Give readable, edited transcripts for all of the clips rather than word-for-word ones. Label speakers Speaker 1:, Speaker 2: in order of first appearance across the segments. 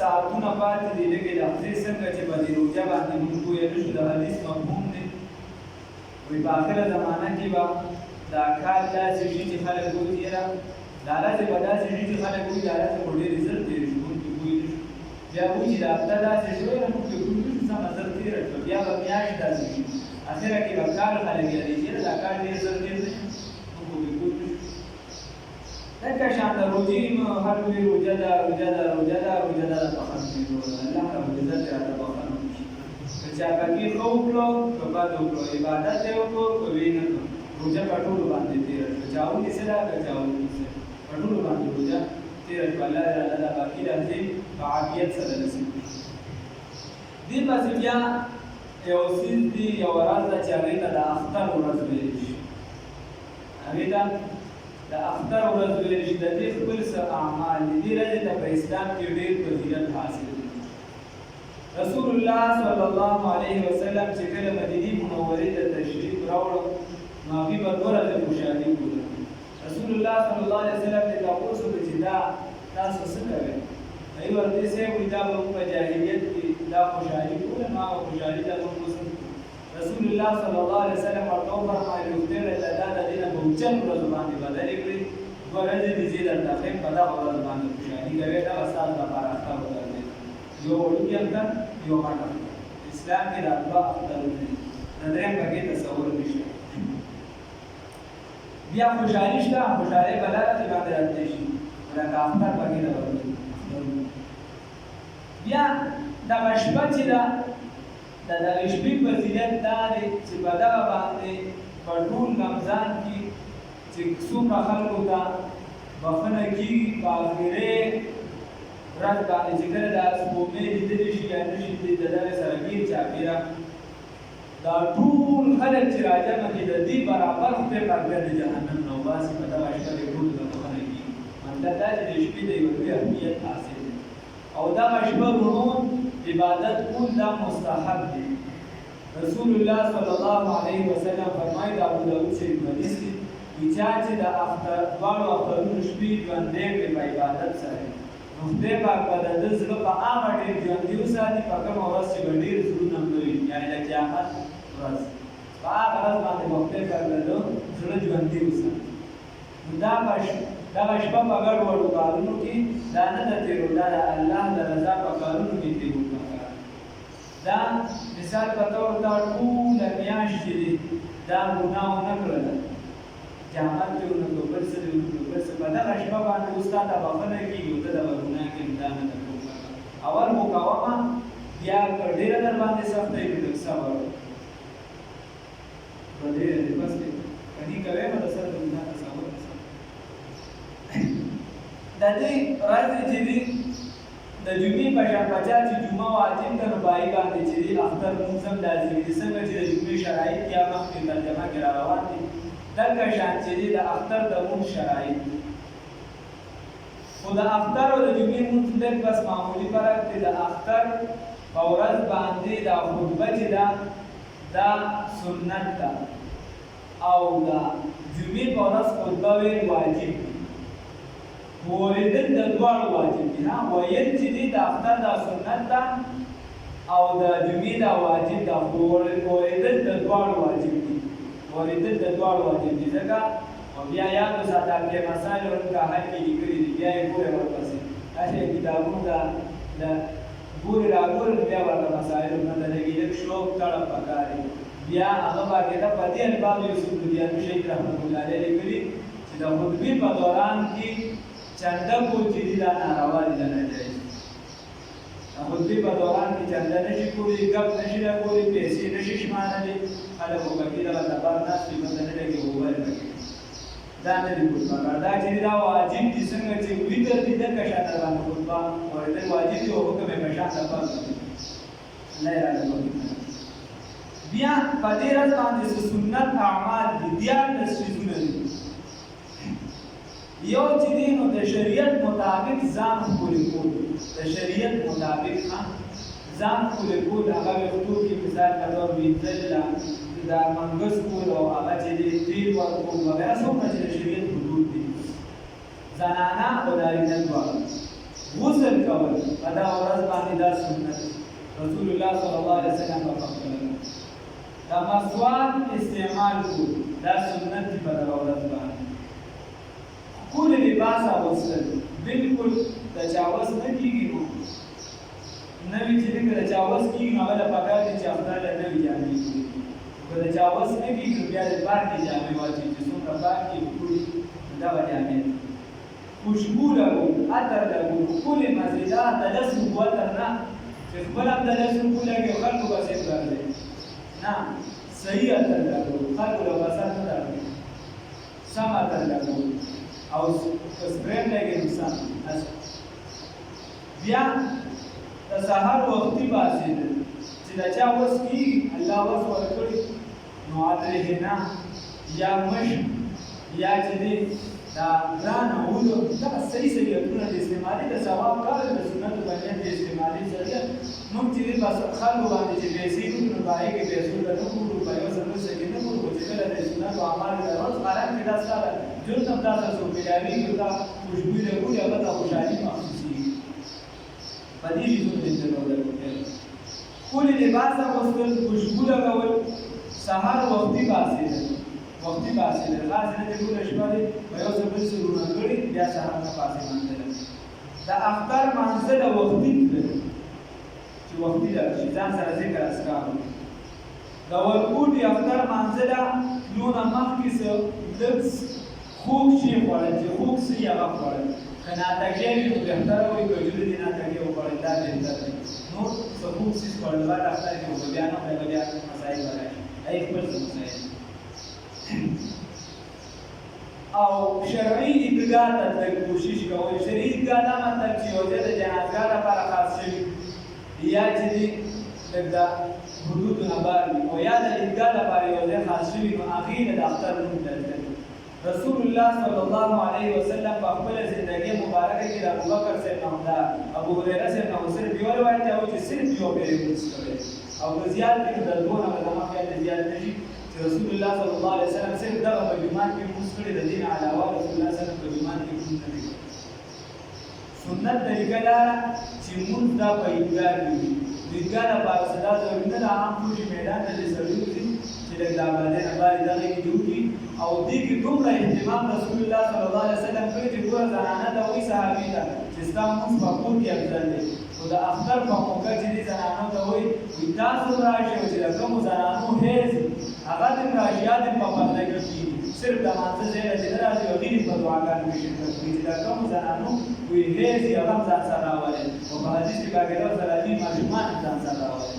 Speaker 1: ساعتونه پاتې دي لږې لحظې څنګه چې به د روژه باندې مونږ پوه نه شو د حدیث مفهوم دی وایي په آخره زمانه کې به دا کال داسې شي چې خلک وایي یاره دا ورځې به داسې شي چې خلک وایي دا ورځې خو ډېرې ژر تېرې شو مونږ پوه نه شو بیا وایي چې دا هفته داسې شوې ده مونږ پرې پوه نه شو سمه ژر تېره شوه بیا به میاشت داسې شي اخره کې به کال خلک یادوي چې دا کال ډېر ژر تېر نه شي مونږ پرې پوه نه شو لکه شان د روژې هر وایي روژه ده روژه ده روژه ده روژه ده د بخښنې روژه الله رب العزت راته بخښنه وکړي که چا پکې ښه وکړو که بد وکړو عبادت یې وکړو که ویې نه کړو روژه په ټولو باندې تېره شوه چا ونیسله که چا ونیسله په ټولو باندې روژه تېره شوه الله دې راته دا باقي راځي په عافیت سره نصیب کړي دې پسې بیا یو څیز دی یو ورځ ده چې هغې ته د اختر ورځ ویلی شي هغې ته د اختر ورځ ویلی شي د دې خپل څه اعمال دي دې ورځې ته په اسلام کې ډېر فضیلت حاصل دی رسول الله صلی الله علیه وسلم چې کله مدینې منورې ته تشریف راوړ نو هغې به دوه ورځې خوشحالي وکړه رسول الله صلی الله علیه وسلم ته تپوس وکړه چې دا تاسو څه کوئ هغې ورته صاحب وایي دا به موږ په جاهلیت کې دا خوشحالي کوله نو هغه خوشحالي ته موږ رسول الله صلی الله علیه وسلم ورته وفرمایل خدای ته دا د دې نه به اوچت ورځو باندې بدلې کړي دوه ورځې دې زه درته ښیم په دغه ورځ باندې خوشحالي کوې دغه ستاسو لپاره اختر ورځ دی یو وړوکی اختر یو غټ اختر اسلام کې دا دوه اخترونه دي د درېیم پکې تصور نشته بیا خوشحالي شته خوشحالۍ به لاره کې باندې راتلی شي لکه اختر پکې نه ورځي بیا دغه شپه چې ده د دغې شپې فضیلت دا دی چې په دغه باندې په ټول رمضان کې چې څومره خلکو ته بښنه کېږي په آخرې ورځ باندې چې کله دا سپوږمۍ لیدلی شي یا نه شي د دغې سره ګیر چاپېره دا ټول خلک چې راجمع کړي د دې برابر خدای پاک بیا د جهنم نه وباسي په دغه شپه کې ټولو ته بښنه کېږي مطلب دا چې د شپې د یوه لوی اهمیت حاصل دی او دغه شپه رونون عبادت کول دا مستحب دی رسول الله صلی الله علیه وسلم فرمایي د ابو داود شریف حدیث کې چا چې د دواړو اخترونو شپې ژوندی کړي په عبادت سره نو خدای پاک به د ده زړه په هغه ډېر ژوندي وساتي په کومه ورځ چې به ډېر زړونه مړه وي یعنې د قیامت ورځ په هغه ورځ باندې به خدای پاک د ده زړه ژوندي وساتي نو دغه شپه په ګډوډو کارونو کې دا نه د تېرو دا د الله د رضا په کارونو کې تېرو دا مثال په طور دا ټوله میاشت چې دی دا ګناه ونه کړله جامت دې ونه کړو بل څه دې ونه کړو بل څه په دغه شپه باندې اوس تا ته بښنه کېږي او ته دغه ګناه کوې دا نه ده کوم اول مقاومه بیا که ډېره در باندې سخته وي نو لږ صبر به ډېره دې بس دی کني کوې به د سره د ګناه تصور د دې ورځې چې دي د جمعې په شان په چا چې جمعه واجب ده نو په هغې باندې چې دي اختر لمونځ هم لازمي دي څنګه چې د جمعې شرایط یا مخکې ترجمه کې را روان دي دغه شان چې دي د اختر د لمونځ شرایط دي خو د اختر او د جمعې لمونځ لږ بس معمولي فرق دی د اختر په ورځ باندې دا خطبه چې ده دا سنت ده او د جمعې په ورځ خطبه ویل واجب دي وریدل د دواړو واجب دي ویل چې دي د اختر دا سنت ده او د جمعې دا واجب ده خو وریدل د دواړو واجب دي وریدل د دواړو واجب دي ځکه او بیا یاد وساته کې مسایل ورته حل کې لیکلي دي بیا یې ګورئ ورپسې داسې کتابونو د ګورې راګورئ بیا ورته مسایل ورته لږې لږ شوق طرف پکار دی بیا هغه باقاعده په دې الباب یوسف لودیاني شیخ رحمت الله علیه لیکلي چې د خطبې په دوران کې چنده کول چې دي دا ناروا دي دا ناجایز دي د خطبې په دوران کې چنده نشي کولی ګپ نشي راکولی پیسې نشي شمارلی خلک خو پکې دغه دبر ناست وي بنده نه لګي موبایل پکې دا نه دي کول پکار دا چې دا واجب دي څنګه چې ویتر دي دغه شان باندې خطبه اورېدل واجب دي او حکم یې په شان دبر الله یې راته بیا په دې ورځ باندې سنت اعمال دي دیارلس څیزونه دي یو چې دی نو د شریعت مطابق ځان ښکلي کول د شریعت مطابق ځان ښکلي کول هغه ویښتو کې مثال په ډول وینځل دا منګس کول او هغه چې دی تیل ورکول وغیره څومره چې د شریعت حدود دي زنانه او نارینه دواړه غسل کول په دا ورځ باندې دا سنت رسول الله صلی الله علیه وسلم په خپل دا مسواک استعمال کو دا سنت دی په دا ورځ باندې کول لباس اغوستل بالکل تجاوز نه کیږي نوی چې دغه تجاوز کیږي نو هغه پکار دي چې افضل نوی جامې کړي که تجاوز نه کیږي نو بیا د پاکې جامې واچوي چې څومره پاکې وکړي دغه جامې خوشبو لګو عطر لګو ښکلې مزېدار د لس روپو عطر نه چې خپل هم د لس روپو لګي او خلکو به صرف راځي نه صحیح عطر لګو خلکو له وسط نه راځي سم عطر لګو او سپریم لګي نو سم بیا د سهار وختي پاڅېدل چې د چا وس کېږي الله وس ورکړي نو عطر حنا یا مشک یا چې دی دا ګران اولو دغه صحیح عطرونه د استعمالي د ثواب کار د سنتو باندې د استعمالي ذریعه موږ چې بس خلکو باندې چې پیسې وکړو نو په هغې کې پیسو ته نه ګورو په یو څه نوڅه کې نه ګورو خو چې کله د سنتو اعمال د روز حالت کې دا ستا ژوند هم تاسو څوک ملاوېږي دا خوشبویي لګولي هغه ته خوشحالي محسوسېږي په دې ژوند کې ښکلي لباس اغوستل خوشبو لګول سهار وختي پاڅېدل وختي پاڅېدل خاص نه چې ټوله شپه دې په یو څه بل څه رونه کړي بیا سهار نه پاڅېدل د اختر مانځه وختي تلل چې وختي راشي ځان سره ذکر اذکار د ورکوټي اختر مانځه تلونه مخکې څه لږ خوږ شي خوړل چې خوږ څه یې هغه خوړل که ناتګی وي نو بهتره وي که جوړې دې ناتګی وخوړل دا بهتر دی نو څه خوږ څیز خوړل بعد اختر کې به بیا نه خوري بیا مسایل به راشي هغې خپل څه مسایل او شرعي عیدګاه ته تلل کوشش کوئ شرعي عیدګاه دا مطلب چې یو ځای د جنازګاه لپاره خاص شوي یا چې دی لږ د حدودو نه بار وي او یا د عیدګاه لپاره یو ځای خاص شوي نو هغې نه د اختر نوم درلل رسول الله صلی الله علیه وسلم په خپله زندګۍ مبارکه کې د ابوبکر صاحب نه همدا ابو هریره صاحب نه صرف یو روایت دی چې صرف یو پرې لمونځ کوی او که زیات کړي نو د دوه نه به زما خیال دی زیات نه شي چې رسول الله صلی الله علیه وسلم صرف دغه په جومات کې لمونځ کړی د دې نه علاوه رسول الله صلی الله علیه وسلم په جومات کې لمونځ نه کوي سنت طریقه دا چې لمونځ دا په عیدګاه کې وي عیدګاه لپاره څه دا ضروري نه ده عام کوشي میدان ته چې سړي وځي چې لږ د آبادۍ نه بارې دغې کې دې وکړي او دې کې دومره اهتمام رسول الله صلی الله علیه وسلم کړی چې ګوره زنانه ته وایي صحابي ته چې ستا لمونځ په کور کې افضل دی خو د اختر په موقع چې دې زنانو ته وایي تاسو راشئ او چې د کومو زنانو حیض هغه دې راشي یا دې په پرده کې کېږي صرف د مانځه ځای ته چې نه راځي او هغې په دعاګانو کې شرکت کوي چې د کومو زنانو وایي حیض یې هغه هم ځان سره راولئ او په حدیث کې باقاعده ورته راځي ماشومان هم ځان سره راولئ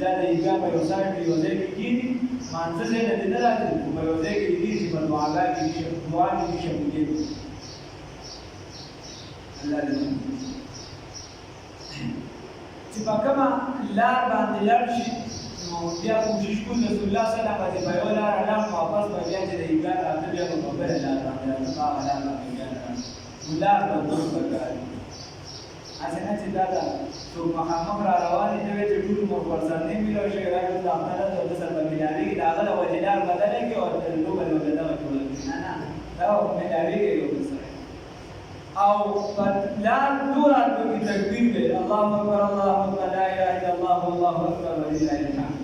Speaker 1: دا د عیدګاه په یو ځای کې یو ځای کې کېږي مانځه ځای ته دې نه راځي خو په یو ځای کې کېږي چې په دعا کې شمولې الله دې چې په کومه لار باندې لاړ شي نو بیا کوشش کوو رسول الله صلی الله علیه وسلم په یو لاره لاړ نو واپس به بیا چې د عیدګاه راته بیا به په بله لار باندې راځي په هغه لار باندې بیا نه راځي نو لار به درست پکار وي هسې نه چې دا ده څوک مخامخ را روان دي ته وایي چې ټول عمر ورسره نه میلاو شوی راځي د اختر او د سره به میلاوېږي د هغه د وجې لار بدله کړي او لو به ورته دغه جوړه کړي نه نه دا میلاوېږي یو بل سره او په لار ټول راتلو کې تکبیر دی الله اکبر الله اکبر لا اله الا الله والله اکبر ولله الحمد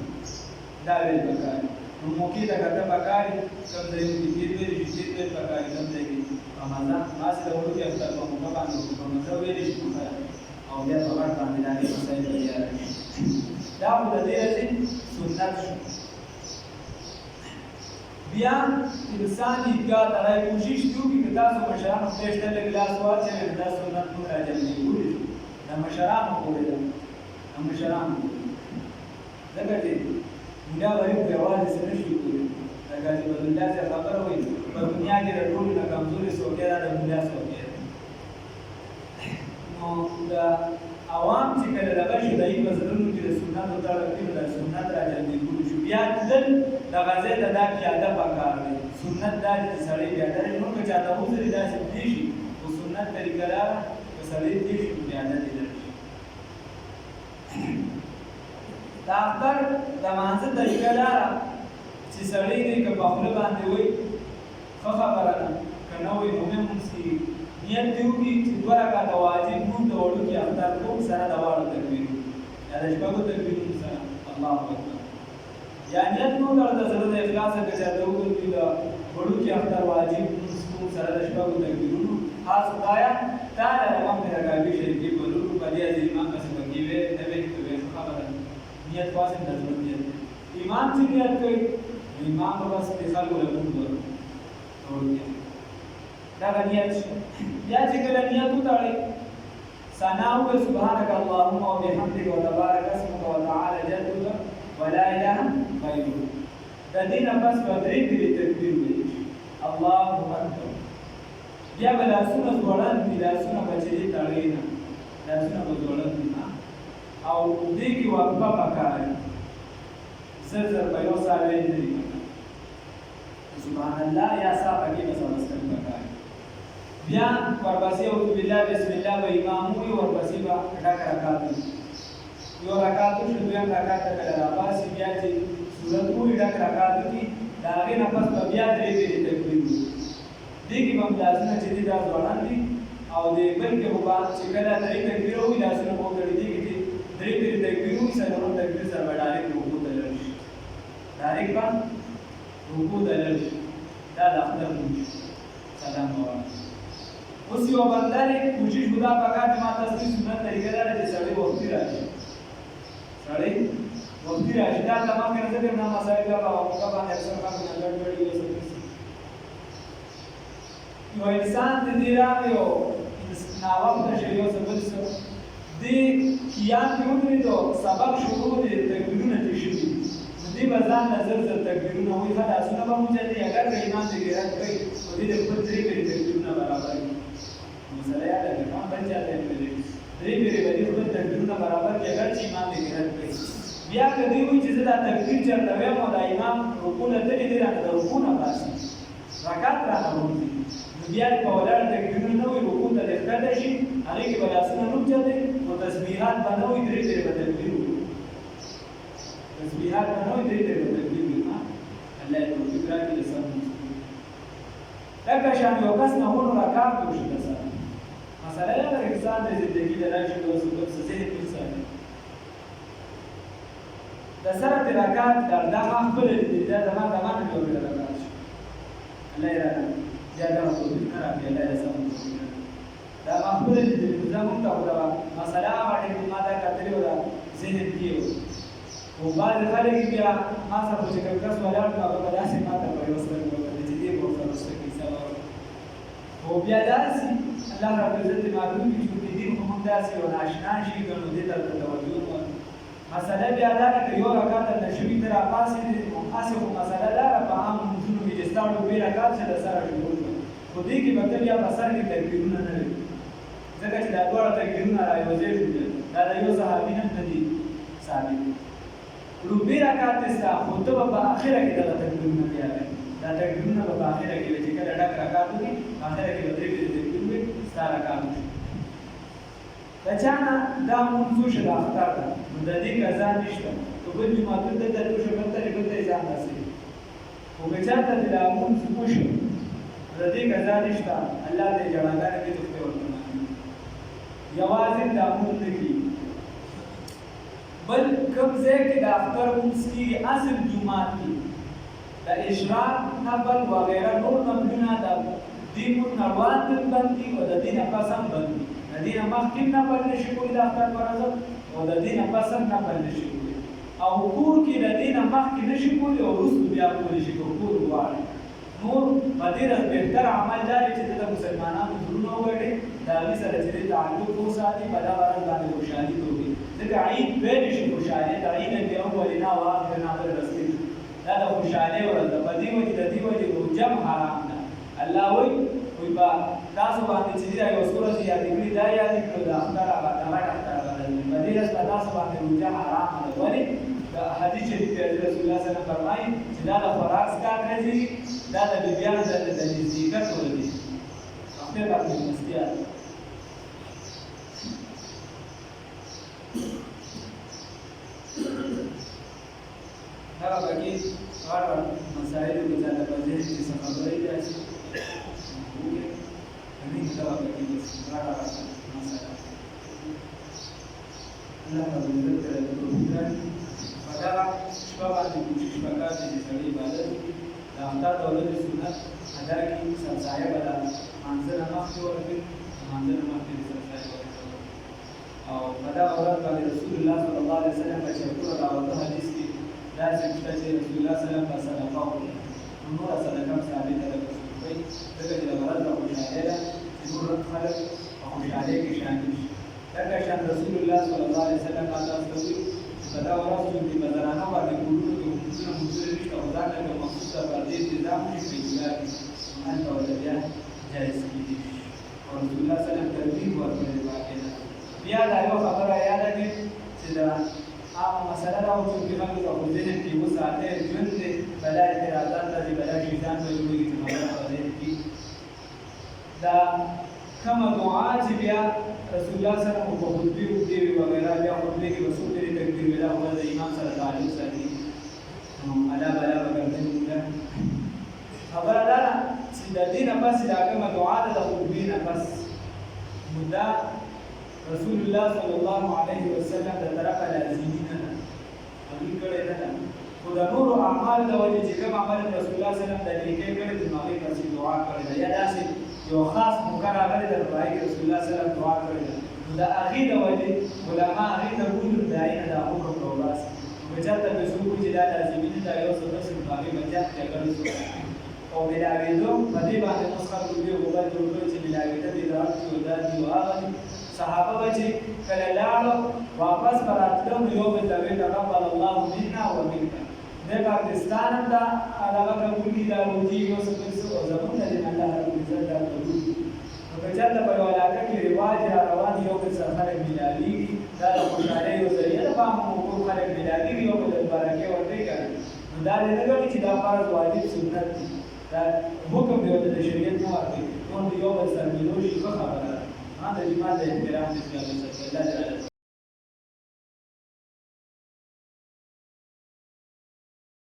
Speaker 1: دا ویل پکار نو موقع ته کته پکار کوم ځای کې دې ویل چې دې پکار کوم ځای کې رمضان ماسه د ورته اختر په موقع باندې کوم څه ویل شي او بیا په وخت باندې دا مسایل دی دا په دې راځي سنت شو بیا انسان عیدګاه ته راځي کوشش وکړي چې تاسو مشرانو خپل ته ګلاس واچوي دا سنت نور راځي ګوري دا مشرانو کوي دا مشرانو دغه دې دا وایي په اواز سره شي کوي دا چې په دنیا کې خبره وایي په دنیا کې د ټول نه کمزوري څوک دا د دنیا څوک نو دا عوام چې کله دغه شي دای په زړونو کې د سنت او تعالی د سنت راځي ګوري شو بیا تل د غزې د دا پیاده پکار دی سنت دا چې سړی پیاده نه نو چې دا وځي دا چې دی شي او سنت طریقه دا چې سړی دی شي پیاده دی دا اختر د مانځه طریقه دا چې سړی دې که په خپل باندې وای خو خبره ده که نه وای نو موږ نیت دیو کی چې دوه رکعاته واجب مونږ د وړو کې افطار کوم سره د واړو تکبیر یا د شپږو تکبیرونو سره الله اکبر یا نیت نو د زړه د اخلاص څخه چې د وړو د وړو کې افطار واجب مونږ سره د شپږو تکبیرونو خاص خدایا تا د امام پیراګاوی شریف په لورو په دې از امام څخه بګي وې د وې خبره نیت واسه د ضرورت نیت امام چې نیت کوي امام بس په خلکو له وړو دا نیت یا چې کله نیت وتاړي ثناء سبحانك اللهم وبحمدك وتبارك اسمك وتعالى جدك ولا اله غيرك د دې نه پس په درې تکبیر وایي الله اکبر بیا به لاسونه ځوړند دي لاسونه بچي تاړي نه لاسونه به ځوړند دي او دې کې وقفه پکار زر زر په یو سال وایي سبحان الله یا صاحب کې بس واستل پکار بیا ورپسې او بالله بسم الله و امام وي ورپسې با ډاک رکعات یو رکعات شو دویم رکعات کله راپاس بیا چې سورۃ وي ډاک رکعات کی دا هغه نه پس بیا درې دې تکبیر دي کې هم لازم چې دې دا ځوانان دي او دې بلکې په بعد چې کله درې تکبیر وي لازم مو کړی دي چې درې تکبیر وي سره نو تکبیر سره ډایرکټ رکوع ته لږ ډایرکټ با رکوع ته لږ دا د خپل سلام وایي اوس یو بندر کوشش خدا پاکه ما تاسو سنت طریقه ده چې سړی وختي راشي سړی وختي راشي دا تمام کنه چې نه مسائل کا موقع باندې اکثر کار نه لړړي یو انسان دې راغی او ناوام د شریو سبب سره دې کیان کې ودرې ته سبب شروع دي تکبیرونه دي شي دې بازار نظر تر تکبیرونه وي خلاص نه به مونږ دې اگر ایمان دې ګرځي کوي او دې خپل طریقې تکبیرونه برابر مسله یاد ده کوم بل چاته درې پیری باندې خپل تکبیرونه برابر کې اگر چې امام دې ګرځي کوي بیا کدی وي چې دا تکبیر چرته وایم او دا امام رکوع ته دې نه رکوع نه باسي رکعت را نه وځي بیا په ولر تکبیرونه نه وي رکوع ته ښکته شي هغه کې بل اسنه نوم چته او تسبیحات باندې درې درې بدل تسبیحات باندې درې درې بدل الله دې توفیق راکړي سم لکه شان یو کس نه ورو رکعت وشي مثلا دا انسان د زندگی د راشي او سبب څه ذهن کې ساتي د سره د رکعت دا خپل دې دا زمانه یو رکعت شي الله یې راځي یا دا توفیق راکړي الله یې سم دا خپل دې زموږ ته ودا مثلا باندې ما دا کتلې ودا ذهن کې او بعد خلک بیا ما سره چې کس ولاړ نو هغه داسې ما ته په وسره کوي چې دې په وسره کې سبا او بیا داسې الله رب عزت معلوم دي چې دې کوم داسې او ناشنا شي ګنو دې ته توجه مسله بیا دا چې یو رکعت د شوی تر پاسې دې خاصه مسله دا په عام منځونو کې چې ستاسو به رکعت څخه سره شروع خو دې کې بدل یا بسر کې تکبیرونه نه لري ځکه چې دا ډول تکبیرونه راوځي دا یو صحابي نه دي ثابت روبی رکعت استا خطبه په اخره کې دا تکبیرونه بیا دا تکبیرونه په اخره کې چې کله ډک رکعت دي اخره کې درې تکبیرونه ستاره رکعت بچانا دا منځو شله اختر ده د دې کزان نشته تو بل جمعه ته د توشه په طریقه ته ځان راسي او بچاته د منځو شو د دې کزان نشته الله دې جوړاګر کې توفیق ورکړي یوازې دا منځ کې بل کم ځای کې د اختر مونځ کېږي اصل جومات کې د اشراق نفل وغیره نور نفلونه د دې مونځ نه وړاندې بند دي او د دې نه پس هم بند دي د دې نه مخکې نفل نشي کولی د اختر په ورځ او د دې نه پس هم نفل نشي کولی او کور کې د دې نه مخکې نشي کولی او وروسته بیا کولی شي کور غواړي نور په دې ورځ بهتر عمل دا دی چې د مسلمانانو زړونه وګټي د هغې سره چې تعلق وساتي په دا ورځ باندې خوشحالي وکړي ځکه عید پیل شي خوشحالي د عید د اولنا او آخرنا پر رسېږي دا د خوشحالۍ ورځ ده په دې وجې د دې وجې روژه حرام ده الله وایي په تاسو باندې چې دا یو څه ورځې یادې کړي دا یادې کړو د اختر هغه اختر هغه په دې ورځ په تاسو باندې روژه حرام ده ولې حدیث شریف کې رسول الله صلی الله علیه وسلم فرمایي چې دا د خوراک څخه راځي دا د بیبیانو د نزدېکت ورځي اختر باندې مستیات هغه باقي هر مسائل کې ځان په ذهن کې څه خبرې دي Kami kita bagi secara masalah. Allah memberi kebenaran pada sebab sebab di ibadat dan tak tahu sunat ada ki saya pada manzil makhluk itu manzil makhluk saya और pada orang kali Rasulullah sallallahu alaihi wasallam baca Quran atau hadis ki lazim kita Rasulullah sallallahu alaihi wasallam kau umur sadaqah sahabat dalam Rasulullah dalam jalan Allah Taala imur khalaq और शादी की शादी लगा शान Rasulullah sallallahu alaihi wasallam kata sesuatu pada orang yang di mazarana pada guru yang muslim kita udah ada maksud pada nizam ni sehingga anda wajah jais ini और Rasulullah sallallahu alaihi wasallam terbiih buat mereka याद आयो खबर है याद है कि सीधा आप मसला राव जो कि हम लोग खुद ने कि वो साथ है जुन से बड़ा इरादा था जी बड़ा किसान को जुड़ी की हमारा वाले की दा कम दुआ जी बिया रसूलुल्लाह सल्लल्लाहु अलैहि वसल्लम को खुद भी वगैरह या खुद की वसूल की तकबीर मिला हुआ है इमाम सल्लल्लाहु अलैहि वसल्लम अला बला करते हैं खबर आला सीधा दिन बस जाके मैं दुआ दा खुद भी ना बस मुद्दा Rasulullah sallallahu alaihi wasallam da taraka lazimina abin kare da खुदा नूर अमाल द वजह से कम अमल रसूलुल्लाह सल्लल्लाहु अलैहि वसल्लम द लिखे करे दिमागी पर से दुआ करे या दासे जो खास मुकर्रर करे द भाई रसूलुल्लाह सल्लल्लाहु अलैहि वसल्लम दुआ करे द अकीद वजह उलमा अकीद कुल दाइन द हुक्म तौरास वजह द सुकू जिला लाजिमिन द यो सब से दिमागी बचा करे और मेरा वेदो बदे बात मुस्खा दुबे होगा जो जो मिला के दे रात की उदादी वाली सहाबा बचे कलालालो वापस बरातलो योग तवे तकबल अल्लाह मिन्ना व मिनका दे पाकिस्तान दा अलावा कबूल की दारूजी यो सब सो जबन ने अल्लाह रब इज्जत दा कबूल तो बचत पर वाला के रिवाज रवान योग सफर मिलाली दा खुशाले यो जरिया बा को खरे मिलाली योग बरके वते कर दा ने लगे कि दा फर्ज वाजिब सुन्नत दा हुक्म द शरीयत को आके तो योग सर मिलो shi ko खबर هذا لماذا احترام الإسلام؟